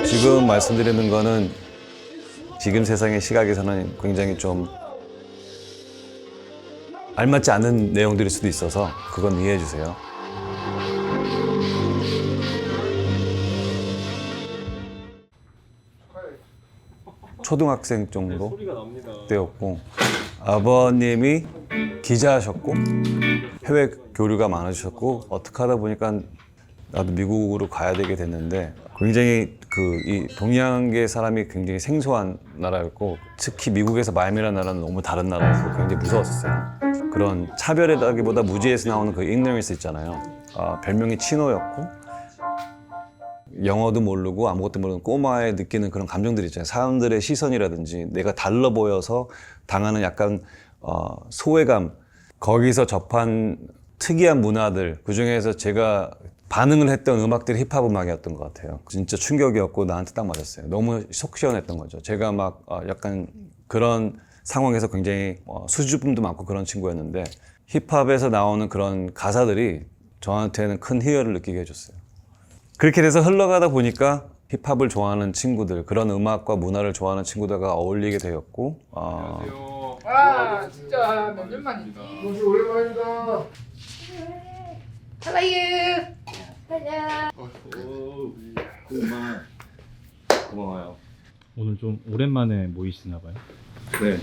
지금 말씀드리는 거는 지금 세상의 시각에서는 굉장히 좀 알맞지 않은 내용들일 수도 있어서 그건 이해해 주세요. 초등학생 정도 때였고 아버님이 기자하셨고 해외 교류가 많으셨고 어떻게 하다 보니까 나도 미국으로 가야 되게 됐는데 굉장히 이 동양계 사람이 굉장히 생소한 나라였고 특히 미국에서 마이애미라는 나라는 너무 다른 나라였고 굉장히 무서웠었어요. 그런 차별이라기보다 무지에서 나오는 그 ignorance 있잖아요. 별명이 치노였고 영어도 모르고 아무것도 모르는 꼬마에 느끼는 그런 감정들이 있잖아요. 사람들의 시선이라든지 내가 달라 보여서 당하는 약간 소외감, 거기서 접한 특이한 문화들, 그중에서 제가 반응을 했던 음악들이 힙합 음악이었던 것 같아요. 진짜 충격이었고 나한테 딱 맞았어요. 너무 속 시원했던 거죠. 제가 막 약간 그런 상황에서 굉장히 수줍음도 많고 그런 친구였는데 힙합에서 나오는 그런 가사들이 저한테는 큰 희열을 느끼게 해줬어요. 그렇게 돼서 흘러가다 보니까 힙합을 좋아하는 친구들, 그런 음악과 문화를 좋아하는 친구들과 어울리게 되었고 와 진짜 몇 년 만이다. 너무 오랜만이다. 살라유. 고마워요. 오늘 좀 오랜만에 모이시나 봐요. 네.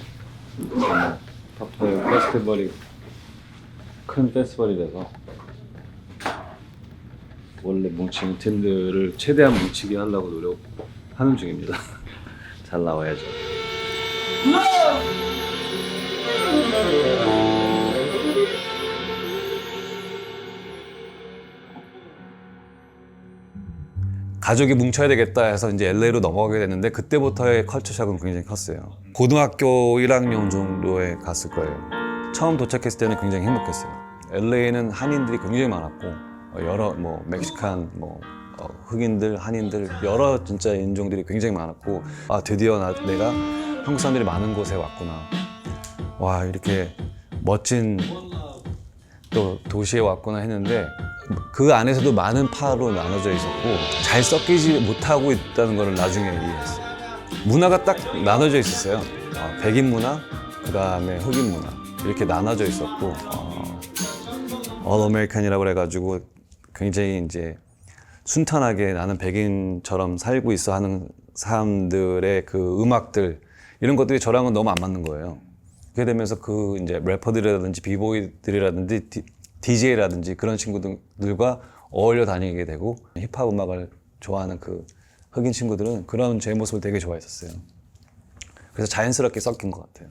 팝타임 페스티벌이 큰 페스티벌이라서 원래 뭉친 팀들을 최대한 뭉치게 하려고 노력하는 중입니다. 잘 나와야죠. 가족이 뭉쳐야 되겠다 해서 이제 LA로 넘어가게 됐는데 그때부터의 컬처샥은 굉장히 컸어요. 고등학교 1학년 정도에 갔을 거예요. 처음 도착했을 때는 굉장히 행복했어요. LA는 한인들이 굉장히 많았고 여러 멕시칸, 흑인들, 한인들 여러 진짜 인종들이 굉장히 많았고 드디어 내가 한국 사람들이 많은 곳에 왔구나. 와 이렇게 멋진 또 도시에 왔구나 했는데 그 안에서도 많은 파로 나눠져 있었고 잘 섞이지 못하고 있다는 걸 나중에 이해했어요. 문화가 딱 나눠져 있었어요. 백인 문화, 그 다음에 흑인 문화 이렇게 나눠져 있었고 All American이라고 그래가지고 굉장히 이제 순탄하게 나는 백인처럼 살고 있어 하는 사람들의 그 음악들 이런 것들이 저랑은 너무 안 맞는 거예요. 그렇게 되면서 그 이제 래퍼들이라든지 비보이들이라든지 DJ라든지 그런 친구들과 어울려 다니게 되고 힙합 음악을 좋아하는 그 흑인 친구들은 그런 제 모습을 되게 좋아했었어요. 그래서 자연스럽게 섞인 것 같아요.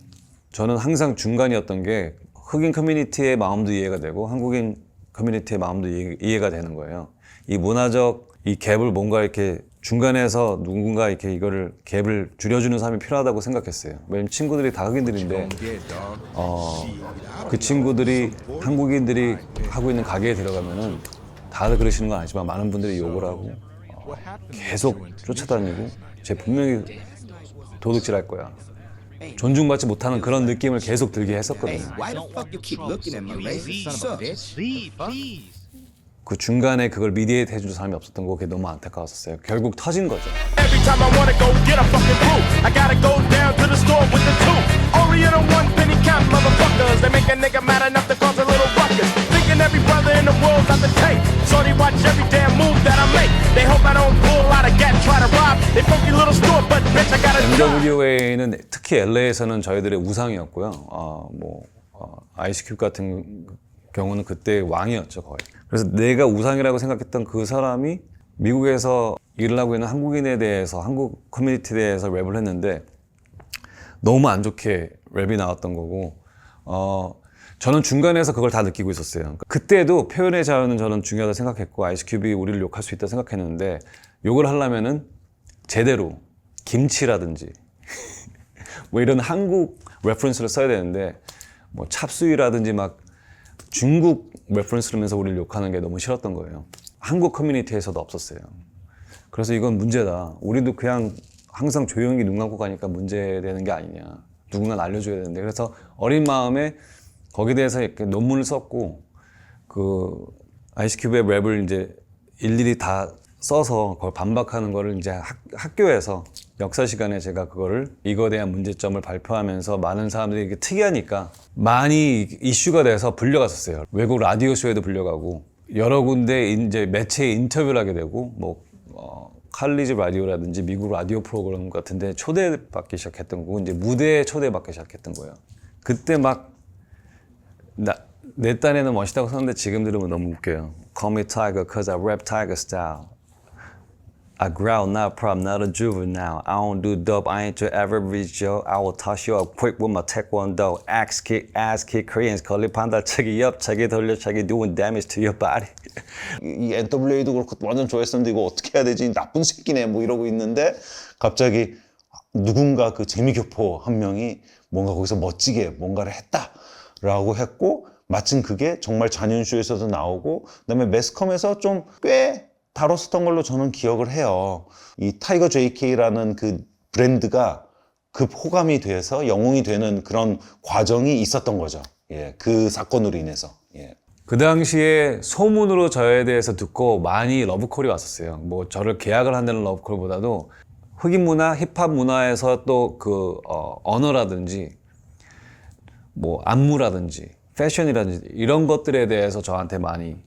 저는 항상 중간이었던 게 흑인 커뮤니티의 마음도 이해가 되고 한국인 커뮤니티의 마음도 이해가 되는 거예요. 이 문화적 이 갭을 뭔가 이렇게 중간에서 누군가 이렇게 이거를 갭을 줄여주는 사람이 필요하다고 생각했어요. 왜냐면 친구들이 다 흑인들인데 그 친구들이 한국인들이 하고 있는 가게에 들어가면은 다들 그러시는 건 아니지만 많은 분들이 욕을 하고 계속 쫓아다니고 쟤 분명히 도둑질할 거야. 존중받지 못하는 그런 느낌을 계속 들게 했었거든요. 그 중간에 그걸 미디에이트 해줄 사람이 없었던 거 그게 너무 안타까웠었어요. 결국 터진 거죠. Every time I wanna go get a fucking brew, I gotta go down to the store with the two Oriental 1 penny count motherfuckers. They make a nigga mad enough to cause a little ruckus. Thinking every brother in the world's out the tape. Shorty watch every damn move that I make. They hope I don't pull out a gat, try to rob. They funky little store, but bitch I gotta NWA는 특히 LA에서는 저희들의 우상이었고요. 아이스큐브 같은 경우는 그때 왕이었죠 거의. 그래서 내가 우상이라고 생각했던 그 사람이 미국에서 일을 하고 있는 한국인에 대해서 한국 커뮤니티에 대해서 랩을 했는데 너무 안 좋게 랩이 나왔던 거고 저는 중간에서 그걸 다 느끼고 있었어요. 그때도 표현의 자유는 저는 중요하다 생각했고 아이스큐브이 우리를 욕할 수 있다 생각했는데 욕을 하려면은 제대로 김치라든지 이런 한국 레퍼런스를 써야 되는데 찹수이라든지 막 중국 레퍼런스를 하면서 우리를 욕하는 게 너무 싫었던 거예요. 한국 커뮤니티에서도 없었어요. 그래서 이건 문제다. 우리도 그냥 항상 조용히 눈 감고 가니까 문제되는 게 아니냐. 누군가 알려줘야 되는데. 그래서 어린 마음에 거기에 대해서 이렇게 논문을 썼고 그 아이스큐브의 랩을 이제 일일이 다 써서 그걸 반박하는 거를 이제 학교에서 역사 시간에 제가 그거를 이거에 대한 문제점을 발표하면서 많은 사람들이 이게 특이하니까 많이 이슈가 돼서 불려갔었어요. 외국 라디오 쇼에도 불려가고 여러 군데 이제 매체에 인터뷰를 하게 되고 뭐 칼리지 라디오라든지 미국 라디오 프로그램 같은데 초대받기 시작했던 거고 이제 무대에 초대받기 시작했던 거예요. 그때 막 내 딴에는 멋있다고 썼는데 지금 들으면 너무 웃겨요. Call me tiger cause I rap tiger style. I growl, not a problem, not a juvenile. I don't do dope, I ain't your average Joe. I will toss you up quick with my taekwondo. Axe kick, Koreans call it 판다차기, 옆차기, 돌려차기, doing damage to your body. 이 NWA도 그렇고 완전 좋아했었는데 이거 어떻게 해야 되지? 나쁜 새끼네 뭐 이러고 있는데 갑자기 누군가 그 재미교포 한 명이 뭔가 거기서 멋지게 뭔가를 했다라고 했고 마침 그게 정말 잔연쇼에서도 나오고 그다음에 매스컴에서 좀 꽤 다뤘었던 걸로 저는 기억을 해요. 이 타이거 JK라는 그 브랜드가 급 호감이 돼서 영웅이 되는 그런 과정이 있었던 거죠. 예, 그 사건으로 인해서. 예. 그 당시에 소문으로 저에 대해서 듣고 많이 러브콜이 왔었어요. 뭐 저를 계약을 한다는 러브콜보다도 흑인 문화, 힙합 문화에서 또 그 언어라든지 뭐 안무라든지 패션이라든지 이런 것들에 대해서 저한테 많이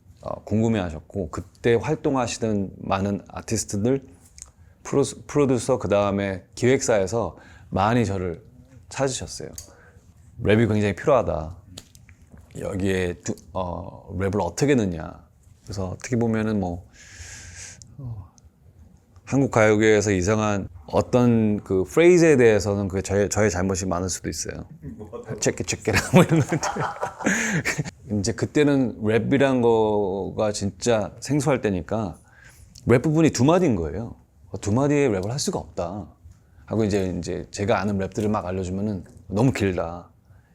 궁금해하셨고 그때 활동하시던 많은 아티스트들, 프로듀서 그 다음에 기획사에서 많이 저를 찾으셨어요. 랩이 굉장히 필요하다. 여기에 랩을 어떻게 넣냐. 그래서 어떻게 보면은 뭐 한국 가요계에서 이상한 어떤 그 프레이즈에 대해서는 그게 저의 잘못이 많을 수도 있어요. 체크라 뭐 이런 것들. 이제 그때는 랩이란 거가 진짜 생소할 때니까 랩 부분이 두 마디인 거예요. 두 마디의 랩을 할 수가 없다. 하고 이제 제가 아는 랩들을 막 알려주면은 너무 길다.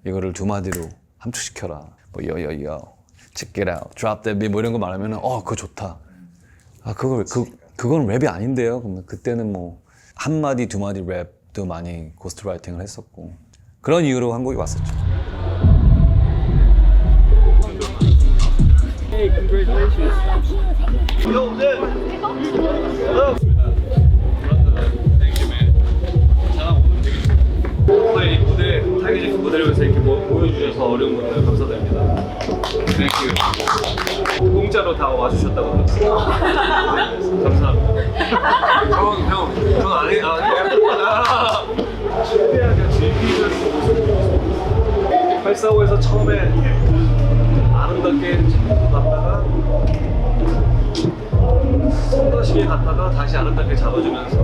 이거를 두 마디로 함축시켜라. 뭐 여여여, check it out, drop that beat 뭐 이런 거 말하면은 그거 좋다. 그건 랩이 아닌데요. 그러면 그때는 뭐 한 마디 두 마디 랩도 많이 고스트라이팅을 했었고 그런 이유로 한국에 왔었죠. 이 무대 타이거제이 무대를 위해서 이렇게 보여주셔서 어려운 분들 감사드립니다. 땡큐. 공짜로 다 와주셨다고 들었어요. 감사합니다. 전 아니 최대한 즐기는 모습. 845에서 처음에 아름답게 갔다가 손다시게 갔다가 다시 아름답게 잡아주면서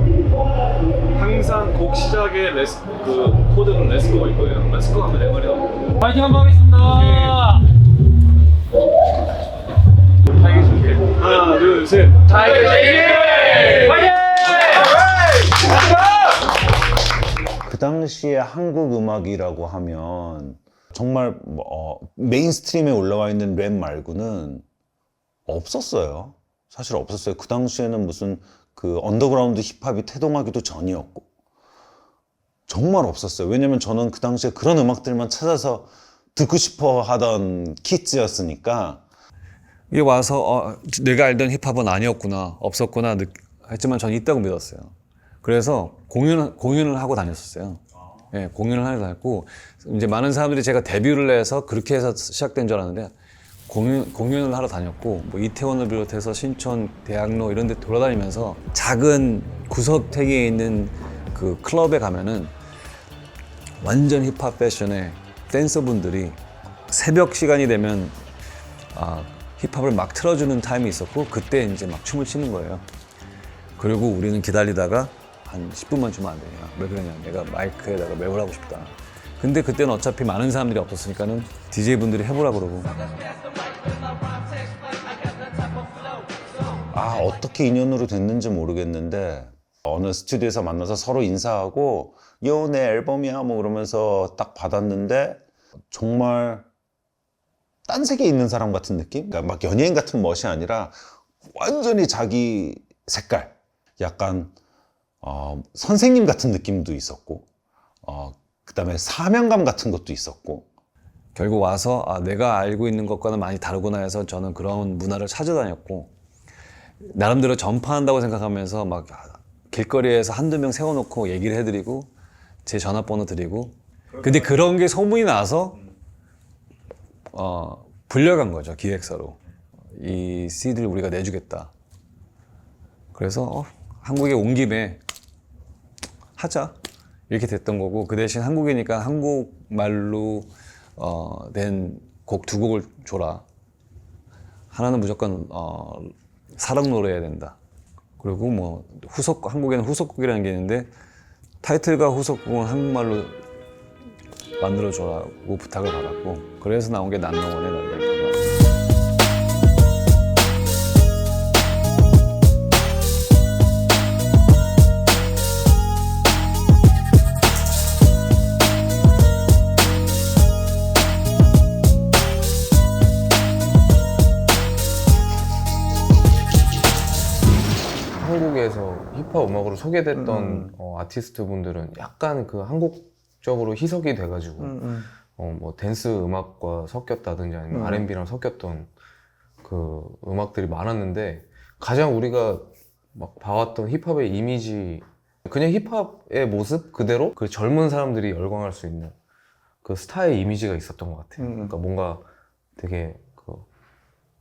항상 곡 시작에 그 코드는 렛츠고일 거예요. 렛츠고 하면 내 말이 나오고 파이팅 한번 하겠습니다. 타이거 JK 하나 둘 셋 타이거 JK 파이팅! 그 당시에 한국 음악이라고 하면 정말 메인스트림에 올라와 있는 랩 말고는 없었어요. 사실 없었어요. 그 당시에는 무슨 그 언더그라운드 힙합이 태동하기도 전이었고 정말 없었어요. 왜냐면 저는 그 당시에 그런 음악들만 찾아서 듣고 싶어 하던 키즈였으니까 이게 와서 내가 알던 힙합은 아니었구나, 없었구나 했지만 저는 있다고 믿었어요. 그래서 공연을 하고 다녔었어요. 예, 공연을 하고 다녔고 이제 많은 사람들이 제가 데뷔를 해서 그렇게 해서 시작된 줄 알았는데 공연을 하러 다녔고 뭐 이태원을 비롯해서 신촌, 대학로 이런 데 돌아다니면서 작은 구석탱이에 있는 그 클럽에 가면은 완전 힙합 패션의 댄서분들이 새벽 시간이 되면 힙합을 막 틀어주는 타임이 있었고 그때 이제 막 춤을 추는 거예요. 그리고 우리는 기다리다가 한 10분만 주면 안 되냐. 왜 그러냐. 내가 마이크에다가 랩을 하고 싶다. 근데 그때는 어차피 많은 사람들이 없었으니까는 DJ분들이 해보라 그러고. 어떻게 인연으로 됐는지 모르겠는데 어느 스튜디오에서 만나서 서로 인사하고 요 내 앨범이야 뭐 그러면서 딱 받았는데 정말 딴 세계에 있는 사람 같은 느낌? 그러니까 막 연예인 같은 멋이 아니라 완전히 자기 색깔 약간 선생님 같은 느낌도 있었고 그 다음에 사명감 같은 것도 있었고 결국 와서 내가 알고 있는 것과는 많이 다르구나 해서 저는 그런 문화를 찾아다녔고 나름대로 전파한다고 생각하면서 막 길거리에서 한두 명 세워놓고 얘기를 해드리고 제 전화번호 드리고 근데 그런 게 소문이 나서 불려간 거죠. 기획사로. 이 CD를 우리가 내주겠다. 그래서 한국에 온 김에 하자 이렇게 됐던 거고 그 대신 한국이니까 한국말로 된 곡 2곡을 줘라. 하나는 무조건 사랑 노래해야 된다. 그리고 뭐 한국에는 후속곡이라는 게 있는데 타이틀과 후속곡은 한국말로 만들어줘라고 부탁을 받았고 그래서 나온 게 난동원의 너희가 한국에서 힙합 음악으로 소개됐던 아티스트 분들은 약간 그 한국적으로 희석이 돼가지고 뭐 댄스 음악과 섞였다든지 아니면 R&B랑 섞였던 그 음악들이 많았는데 가장 우리가 막 봐왔던 힙합의 이미지 그냥 힙합의 모습 그대로 그 젊은 사람들이 열광할 수 있는 그 스타의 이미지가 있었던 것 같아요. 그러니까 뭔가 되게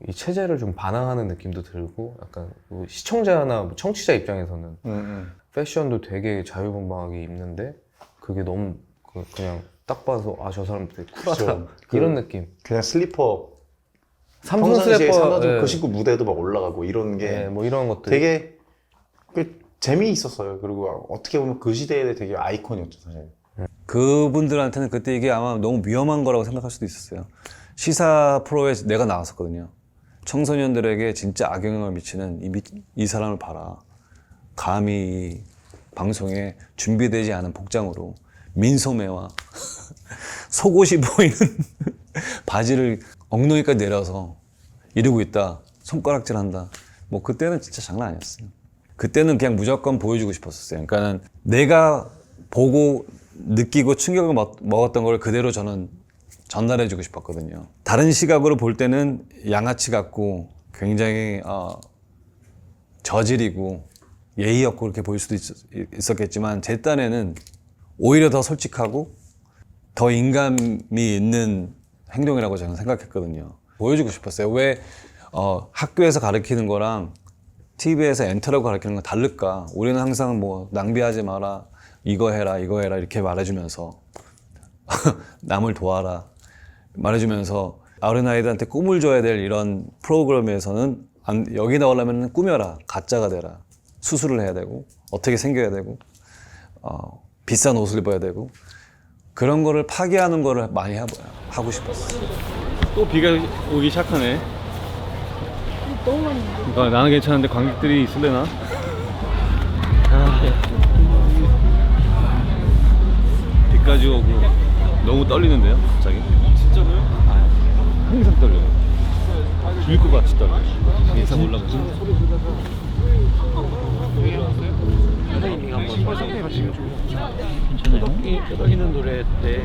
이 체제를 좀 반항하는 느낌도 들고 약간 시청자나 뭐 청취자 입장에서는 패션도 되게 자유분방하게 입는데 그게 너무 그냥 딱 봐서 저 사람 되게 쿨하다 이런 느낌. 그냥 슬리퍼 삼성 평상시에 슬래퍼 사가지고 예. 그 신고 무대도 막 올라가고 이런 게 예, 뭐 이런 것들 되게 재미있었어요. 그리고 어떻게 보면 그 시대에 되게 아이콘이었죠 사실. 그분들한테는 그때 이게 아마 너무 위험한 거라고 생각할 수도 있었어요. 시사 프로에 내가 나왔었거든요. 청소년들에게 진짜 악영향을 미치는 이 사람을 봐라. 감히 방송에 준비되지 않은 복장으로 민소매와 속옷이 보이는 바지를 엉덩이까지 내려서 이러고 있다. 손가락질한다. 뭐 그때는 진짜 장난 아니었어요. 그때는 그냥 무조건 보여주고 싶었어요. 그러니까는 내가 보고 느끼고 충격을 먹었던 걸 그대로 저는 전달해주고 싶었거든요. 다른 시각으로 볼 때는 양아치 같고 굉장히 저질이고 예의 없고 그렇게 보일 수도 있었겠지만 제 딴에는 오히려 더 솔직하고 더 인감이 있는 행동이라고 저는 생각했거든요. 보여주고 싶었어요. 왜 학교에서 가르치는 거랑 TV에서 엔터라고 가르치는 건 다를까? 우리는 항상 뭐 낭비하지 마라, 이거 해라 이렇게 말해주면서 남을 도와라 말해주면서 어린아이들한테 꿈을 줘야 될 이런 프로그램에서는 여기 나오려면 꾸며라, 가짜가 되라, 수술을 해야 되고 어떻게 생겨야 되고 비싼 옷을 입어야 되고 그런 거를 파괴하는 거를 많이 하고 싶었어요. 또 비가 오기 시작하네. 너무 많이 그러니까 나는 괜찮은데 관객들이 있을래나? 비까지 오고 너무 떨리는데요, 갑자기? 진짜로요? 항상 떨려요. 죽을 것 같이 떨려요. 예상 올라가서. 선생님이 한번 설명해가지고 괜찮아요? 끄덕이는 노래 때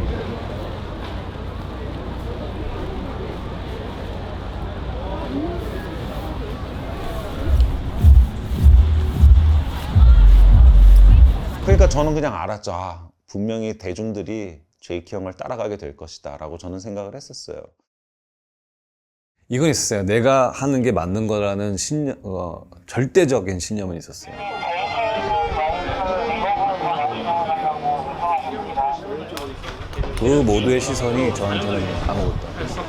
그러니까 저는 그냥 알았죠. 분명히 대중들이 제이키 형을 따라가게 될 것이다 라고 저는 생각을 했었어요. 이건 있었어요. 내가 하는 게 맞는 거라는 절대적인 신념은 있었어요. 그 모두의 시선이 저한테는 아무것도 아니었어요.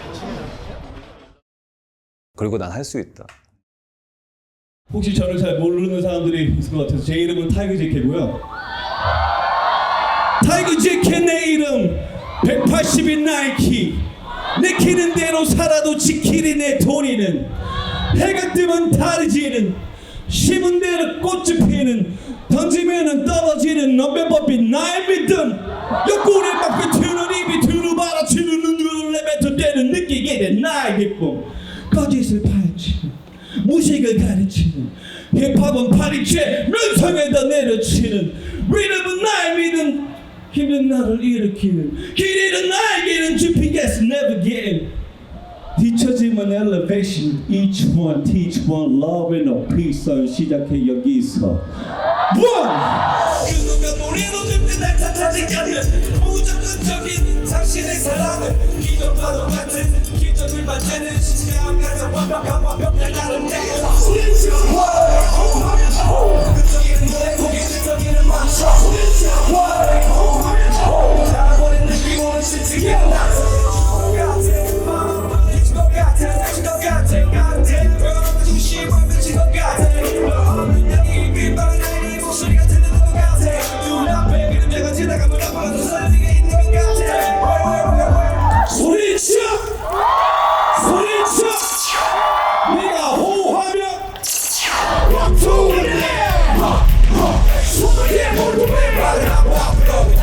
그리고 난 할 수 있다. 혹시 저를 잘 모르는 사람들이 있을 것 같아서 제 이름은 타이거 제키고요. 타이거 제키 내 이름 180인 나이키 내키는 대로 살아도 지키리 내 돈이는 해가 뜨면 달이 지는 심은 대로 꽃이 피는 던지면은 떨어지는 넘벼법이 나의 믿음 옆구리에 막 비트는 입이 두루바라치는 눈을 내뱉어대는 느끼게 된 나의 기쁨 거짓을 파헤치는 무식을 가르치는 힙합은 파리채 면성에다 내려치는 리듬은 나의 믿음 힘든 나를 일으키는 길 잃은 나에게는 짚힌 guess never getting 뒤처지면 elevation, each one teach one, love and a peace. 시작해 여기서. One. 그누가 노래로 듣는 날 탓하지 않는 무조건적인 당신의 사랑을 기적과도 같은 기적을 만드는 신비한 가장 완벽한 나를 내가 그쪽에는 노래 고개 그쪽에는 망쳐 잘하고는 느끼고는 실증이 안 나서 소리쳐! 소리쳐! 네가 호하면 락투를 숨을 모두 말을 하고 앞으로 그냥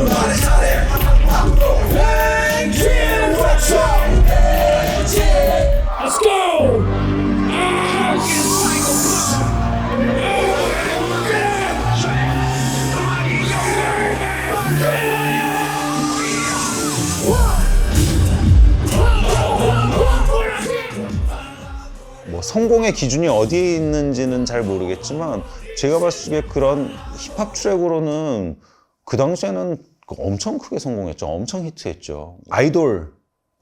말을 잘해 뱅키는 외쳐 Let's go! 뭐 성공의 기준이 어디에 있는지는 잘 모르겠지만 제가 봤을 때 그런 힙합 트랙으로는 그 당시에는 엄청 크게 성공했죠. 엄청 히트했죠. 아이돌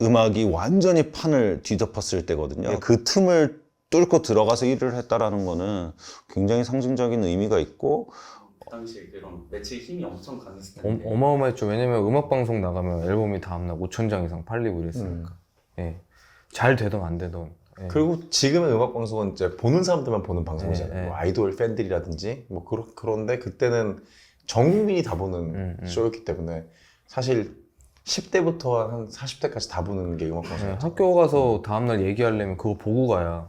음악이 완전히 판을 뒤덮었을 때거든요. 그 틈을 뚫고 들어가서 일을 했다라는 거는 굉장히 상징적인 의미가 있고 그 당시에 그런 매체의 힘이 엄청 강했을 텐데 어마어마했죠. 왜냐면 음악방송 나가면 앨범이 다음날 5,000장 이상 팔리고 이랬으니까. 예. 잘 되던 안 되던. 예. 그리고 지금의 음악 방송은 이제 보는 사람들만 보는 방송이잖아요. 네, 네. 뭐 아이돌 팬들이라든지 뭐 그런데 그때는 전 국민이 다 보는 쇼였기 때문에 사실 10대부터 한 40대까지 다 보는 게 음악 예, 방송이었죠. 학교 가서 다음날 얘기하려면 그거 보고 가야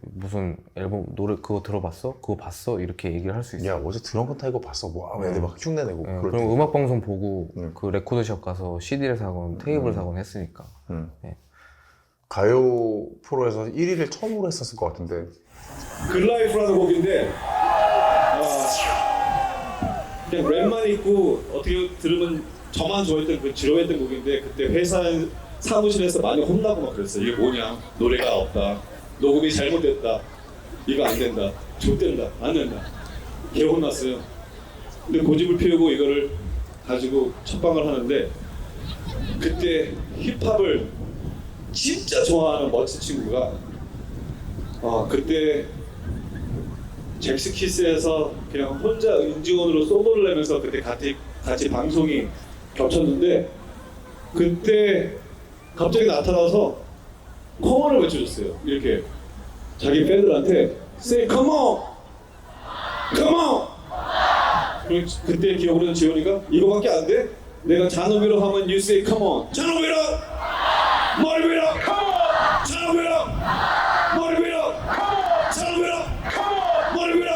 무슨 앨범 노래 그거 들어봤어? 그거 봤어? 이렇게 얘기를 할 수 있어요. 야 어제 드렁큰 타이거 봤어. 와 애들 막 흉내 내고 예, 그럴 그럼 때. 음악 방송 보고 그 레코드숍 가서 CD를 사건 테이프를 사건 했으니까. 예. 가요 프로에서 1위를 처음으로 했었을 것 같은데 글라이프라는 곡인데 그냥 랩만 있고 어떻게 들으면 저만 좋아했던 그 지루했던 곡인데 그때 회사 사무실에서 많이 혼나고 막 그랬어요. 이게 뭐냐, 노래가 없다, 녹음이 잘못됐다, 이거 안 된다, 좆된다, 안 된다, 개 혼났어요. 근데 고집을 피우고 이거를 가지고 첫방을 하는데 그때 힙합을 진짜 좋아하는 멋진 친구가 그때 잭스키스에서 그냥 혼자 임직원으로 솔로를 내면서 그때 같이 방송이 겹쳤는데 그때 갑자기 나타나서 컴온을 외쳐줬어요. 이렇게 자기 팬들한테 Say come on! Come on! 그리고 그때 기억으로는 지원이가 이거밖에 안 돼? 내가 잔업이로 하면 You say come on! 잔업이로! 머리 위로! 잔업이로! 머리 위로! 잔업이로! 머리 위로!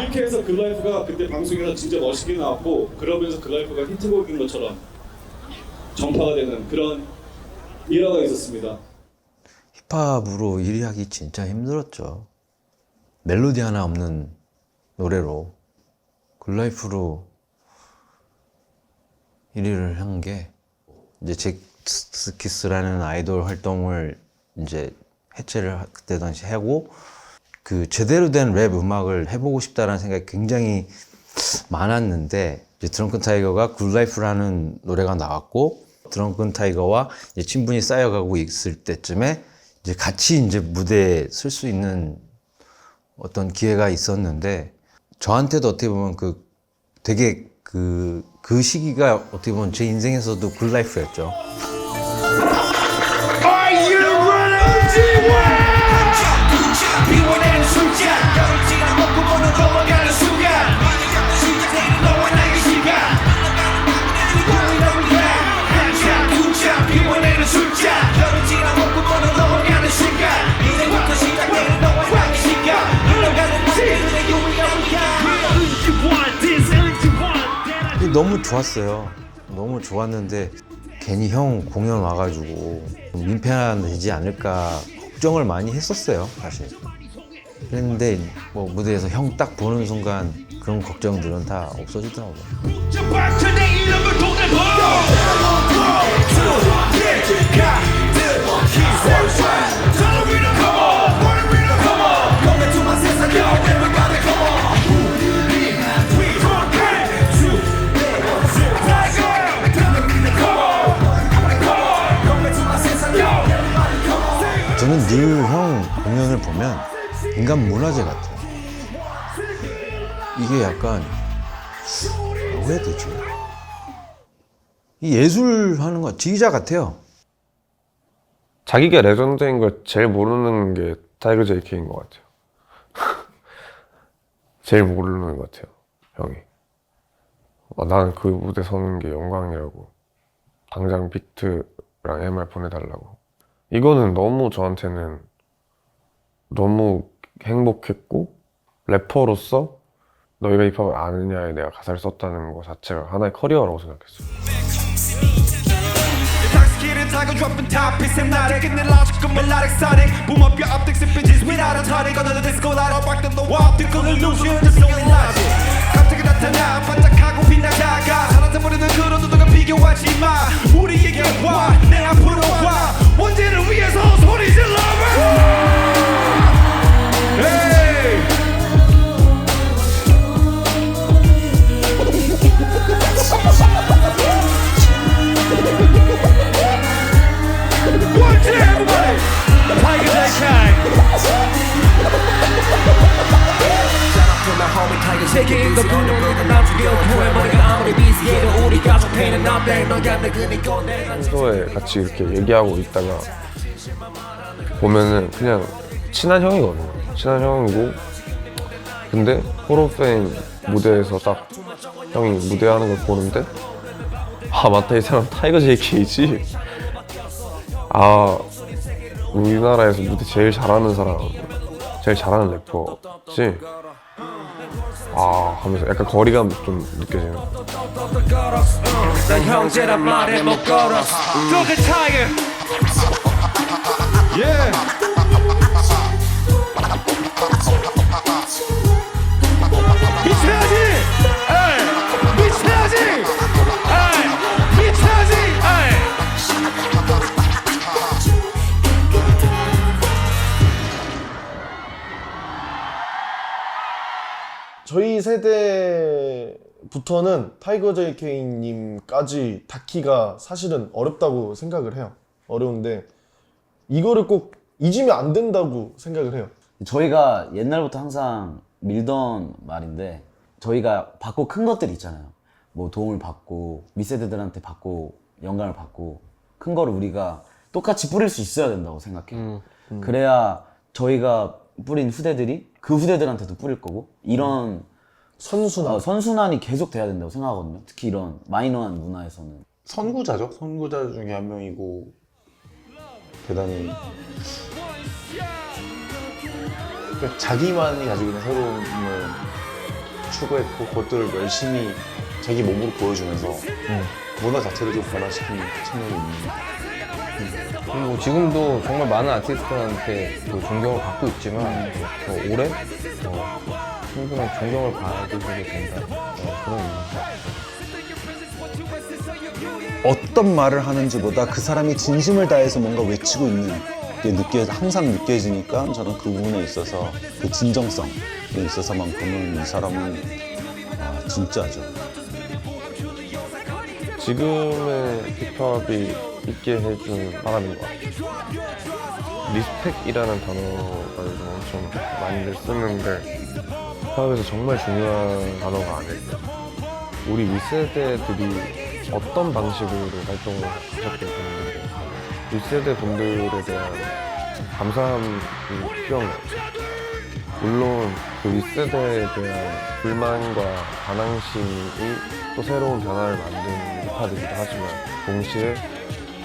이렇게 해서 글라이프가 그때 방송에서 진짜 멋있게 나왔고 그러면서 글라이프가 히트곡인 것처럼 전파가 되는 그런 일화가 있었습니다. 힙합으로 1위 하기 진짜 힘들었죠. 멜로디 하나 없는 노래로 글라이프로 1위를 한 게 이제 잭스키스라는 아이돌 활동을 이제 해체를 그때 당시 하고 그 제대로 된 랩 음악을 해보고 싶다라는 생각이 굉장히 많았는데 이제 드렁큰 타이거가 굿라이프라는 노래가 나왔고 드렁큰 타이거와 이제 친분이 쌓여가고 있을 때쯤에 이제 같이 이제 무대에 설 수 있는 어떤 기회가 있었는데 저한테도 어떻게 보면 되게 그 시기가 어떻게 보면 제 인생에서도 굿라이프였죠. 너무 좋았어요. 너무 좋았는데 괜히 형 공연 와가지고 민폐되지 않을까 걱정을 많이 했었어요, 사실. 그랬는데 뭐 무대에서 형 딱 보는 순간 그런 걱정들은 다 없어지더라고요. 저는 늘 형 공연을 보면 인간 문화재 같아요. 이게 약간 뭐라 해야 되죠? 이 예술하는 거 지휘자 같아요. 자기가 레전드인 걸 제일 모르는 게 타이거 JK인 것 같아요. 제일 모르는 것 같아요, 형이. 나는 그 무대 서는 게 영광이라고. 당장 비트랑 MR 보내달라고. 이거는 너무 저한테는 너무 행복했고, 래퍼로서 너희가 힙합을 아느냐에 내가 가사를 썼다는 거 자체가 하나의 커리어라고 생각했어요. Intoxicated tiger dropping top, it's hypnotic in the logical melodic sonic. Boom up your optics and bitches without a tonic. Under the disco light, I'll rock them the wild, optical illusion, there's no logic. 갑자기 나타나 반짝하고 빛나다가 사라져버리는 그런 누가 비교하지 마. 우리에게 와, 내 앞으로 와. 원제를 위해서 소리 질러봐. Hey! One, two, everybody! Tiger JK! Shout out to my homie Tiger JK. 너 그놈은 나중에 후회 머리가 아무리 비슷해도 우리 가족 패는 남들 너가 늙으니까 내 평소에 같이 이렇게 얘기하고 있다가 보면은 그냥 친한 형이거든요. 친한 형이고, 근데 호로페인 무대에서 딱 형이 무대하는 걸 보는데, 아 맞다, 이 사람 타이거 JK지. 아, 우리나라에서 무대 제일 잘하는 사람, 제일 잘하는 래퍼지. 아 하면서 약간 거리감 좀 느껴지는. 난 형제란 말에 못 걸어. Look at Tiger. Yeah. 미쳐야지. 에이. 미쳐야지. 에이. 미쳐야지. 에이. 저희 세대부터는 타이거 JK님까지 닿기가 사실은 어렵다고 생각을 해요. 어려운데 이거를 꼭 잊으면 안 된다고 생각을 해요. 저희가 옛날부터 항상 밀던 말인데, 저희가 받고 큰 것들 있잖아요. 뭐 도움을 받고 윗세대들한테 받고 영감을 받고 큰 거를 우리가 똑같이 뿌릴 수 있어야 된다고 생각해요. 그래야 저희가 뿌린 후대들이 그 후대들한테도 뿌릴 거고, 이런 선순환이 계속 돼야 된다고 생각하거든요. 특히 이런 마이너한 문화에서는. 선구자죠. 선구자 중에 한 명이고, 대단히 그러니까 자기만이 가지고 있는 새로움을 추구했고, 그것들을 열심히 자기 몸으로 보여주면서 문화 자체를 좀 변화시킨 측면이 있는. 그리고 지금도 정말 많은 아티스트한테 그 존경을 받고 있지만 더 오래 충분한 존경을 받으셔도 된다, 그런 의미입니다. 어떤 말을 하는지보다 그 사람이 진심을 다해서 뭔가 외치고 있는 게 항상 느껴지니까 저는 그 부분에 있어서 그 진정성에 있어서만큼은 이 사람은 진짜죠. 지금의 힙합이 있게 해준 사람인 것 같아요. 리스펙이라는 단어가 요즘 엄청 많이들 쓰는데, 힙합에서 정말 중요한 단어가 아닐까. 우리 윗세대들이 어떤 방식으로 활동을 하셨기 때문에 윗세대 분들에 대한 감사함이 필요한 것 같아요. 물론 그 윗세대에 대한 불만과 반항심이 또 새로운 변화를 만드는 힙합이기도 하지만, 동시에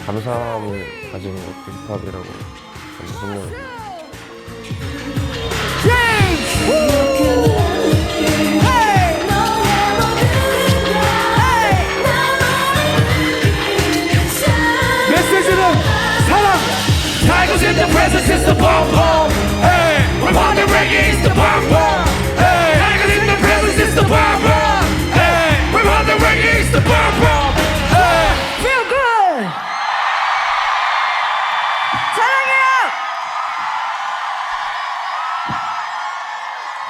감사함을 가지는 것도 힙합이라고 저는 생각합니다. 메시지는 사랑. Tigers in the presence is the bomb bomb. Hey, we're on the reggae is the bomb bomb. Hey, Tigers in the presence is the bomb bomb. Hey, we're on the reggae is the bomb bomb. Hey, feel good.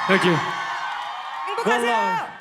Thank you. 행복하세요.